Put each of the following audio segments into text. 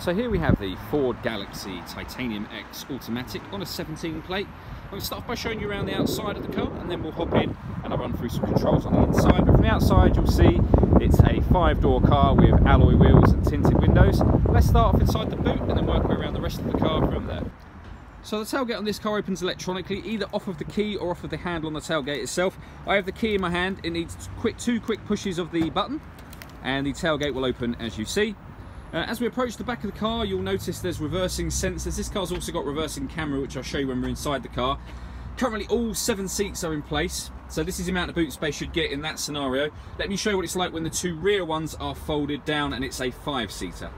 So here we have the Ford Galaxy Titanium X Automatic on a 17 plate. I'm going to start off by showing you around the outside of the car, and then we'll hop in and I'll run through some controls on the inside. But from the outside you'll see it's a 5-door car with alloy wheels and tinted windows. Let's start off inside the boot and then work our way around the rest of the car from there. So the tailgate on this car opens electronically, either off of the key or off of the handle on the tailgate itself. I have the key in my hand. It needs two quick pushes of the button and the tailgate will open, as you see. As we approach the back of the car, you'll notice there's reversing sensors. This car's also got reversing camera, which I'll show you when we're inside the car. Currently all 7 seats are in place, so this is the amount of boot space you'd get in that scenario. Let me show you what it's like when the 2 rear ones are folded down and it's a 5-seater.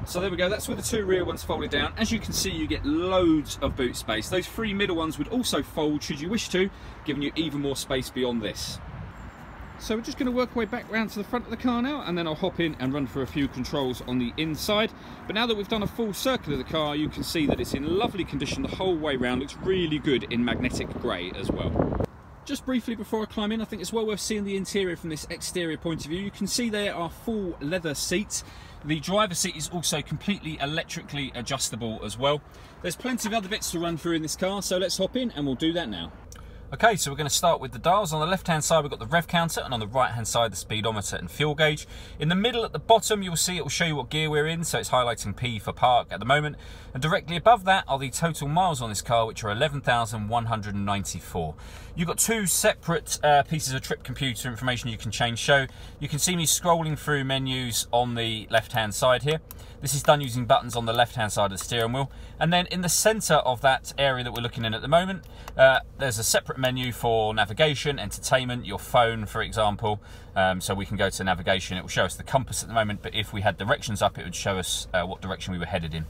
So there we go, that's with the 2 rear ones folded down. As you can see, you get loads of boot space. Those 3 middle ones would also fold should you wish to, giving you even more space beyond this. So we're just going to work our way back round to the front of the car now, and then I'll hop in and run through a few controls on the inside. But now that we've done a full circle of the car, you can see that it's in lovely condition the whole way round. Looks really good in magnetic grey as well. Just briefly before I climb in, I think it's well worth seeing the interior from this exterior point of view. You can see there are full leather seats. The driver's seat is also completely electrically adjustable as well. There's plenty of other bits to run through in this car, so let's hop in and we'll do that now. Okay, so we're going to start with the dials. On the left hand side we've got the rev counter, and on the right hand side the speedometer and fuel gauge. In the middle at the bottom you'll see it will show you what gear we're in, so it's highlighting P for park at the moment. And directly above that are the total miles on this car, which are 11,194. You've got 2 separate pieces of trip computer information you can change. So you can see me scrolling through menus on the left hand side here. This is done using buttons on the left hand side of the steering wheel. And then in the centre of that area that we're looking in at the moment, there's a separate menu for navigation, entertainment, your phone for example. So we can go to navigation. It will show us the compass at the moment, but if we had directions up it would show us what direction we were headed in.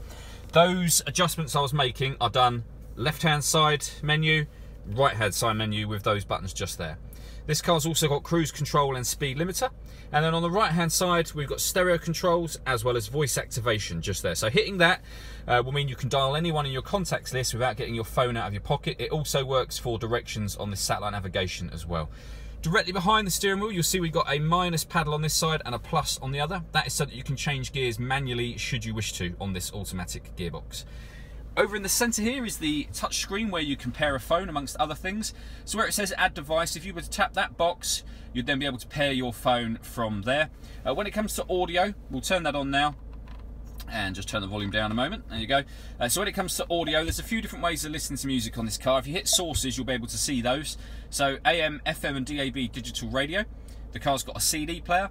Those adjustments I was making are done left hand side menu, right hand side menu with those buttons just there. This car's also got cruise control and speed limiter, and then on the right hand side we've got stereo controls as well as voice activation just there. So hitting that will mean you can dial anyone in your contacts list without getting your phone out of your pocket. It also works for directions on the satellite navigation as well. Directly behind the steering wheel you'll see we've got a minus paddle on this side and a plus on the other. That is so that you can change gears manually should you wish to on this automatic gearbox. Over in the centre here is the touch screen where you can pair a phone amongst other things. So where it says add device, if you were to tap that box, you'd then be able to pair your phone from there. When it comes to audio, we'll turn that on now and just turn the volume down a moment. There you go. So when it comes to audio, there's a few different ways to listen to music on this car. If you hit sources, you'll be able to see those. So AM, FM and DAB digital radio. The car's got a CD player.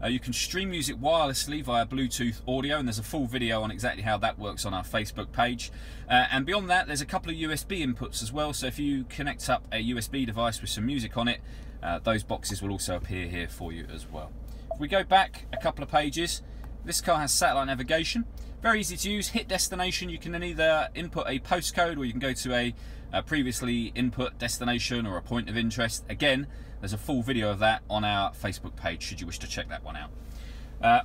You can stream music wirelessly via Bluetooth audio, and there's a full video on exactly how that works on our Facebook page. And beyond that, there's a couple of USB inputs as well, so if you connect up a USB device with some music on it, those boxes will also appear here for you as well. If we go back a couple of pages, this car has satellite navigation. Very easy to use. Hit destination, you can then either input a postcode or you can go to a previously input destination or a point of interest. Again, there's a full video of that on our Facebook page should you wish to check that one out.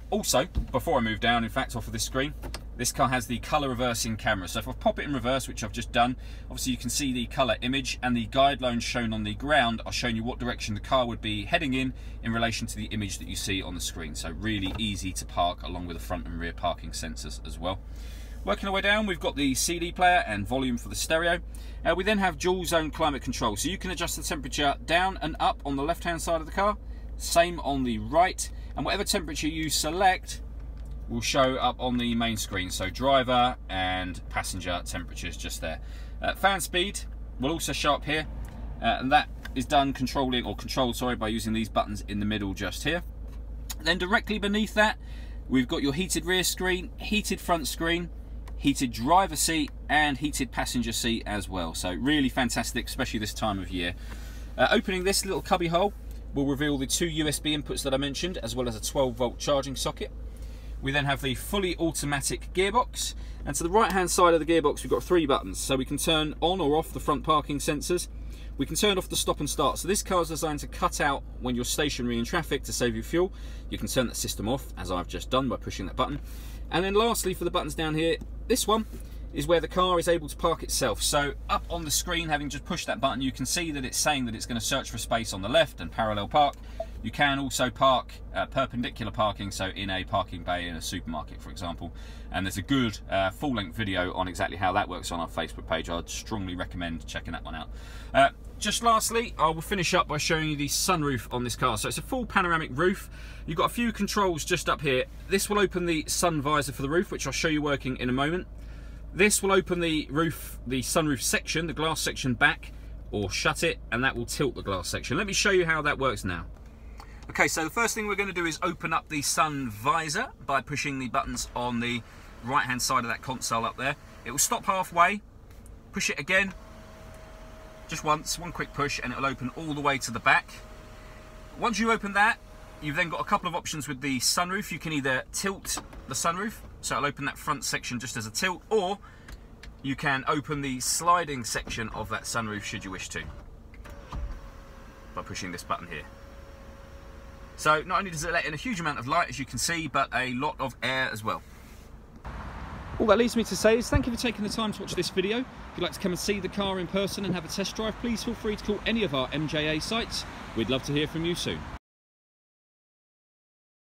Also, before I move down, in fact, off of this screen, this car has the colour reversing camera. So if I pop it in reverse, which I've just done, obviously you can see the colour image, and the guidelines shown on the ground are showing you what direction the car would be heading in relation to the image that you see on the screen. So really easy to park, along with the front and rear parking sensors as well. Working our way down, we've got the CD player and volume for the stereo. We then have dual zone climate control, so you can adjust the temperature down and up on the left hand side of the car, same on the right, and whatever temperature you select will show up on the main screen. So driver and passenger temperatures just there. Fan speed will also show up here, and that is done controlled by using these buttons in the middle just here. Then directly beneath that we've got your heated rear screen, heated front screen, heated driver seat and heated passenger seat as well. So really fantastic, especially this time of year. Opening this little cubby hole will reveal the 2 USB inputs that I mentioned, as well as a 12-volt charging socket. We then have the fully automatic gearbox, and to the right hand side of the gearbox we've got 3 buttons, so we can turn on or off the front parking sensors. We can turn off the stop and start, so this car is designed to cut out when you're stationary in traffic to save you fuel. You can turn that system off, as I've just done by pushing that button. And then lastly, for the buttons down here, this one is where the car is able to park itself. So up on the screen, having just pushed that button, you can see that it's saying that it's going to search for space on the left and parallel park. You can also park perpendicular parking, so in a parking bay in a supermarket, for example. And there's a good full-length video on exactly how that works on our Facebook page. I'd strongly recommend checking that one out. Just lastly, I will finish up by showing you the sunroof on this car. So it's a full panoramic roof. You've got a few controls just up here. This will open the sun visor for the roof, which I'll show you working in a moment. This will open the roof, the sunroof section, the glass section back, or shut it, and that will tilt the glass section. Let me show you how that works now. Okay, so the first thing we're going to do is open up the sun visor by pushing the buttons on the right hand side of that console up there. It will stop halfway, push it again, just once, one quick push, and it will open all the way to the back. Once you open that, you've then got a couple of options with the sunroof. You can either tilt the sunroof, so it'll open that front section just as a tilt, or you can open the sliding section of that sunroof should you wish to, by pushing this button here. So not only does it let in a huge amount of light, as you can see, but a lot of air as well. All that leaves me to say is thank you for taking the time to watch this video. If you'd like to come and see the car in person and have a test drive, please feel free to call any of our MJA sites. We'd love to hear from you soon.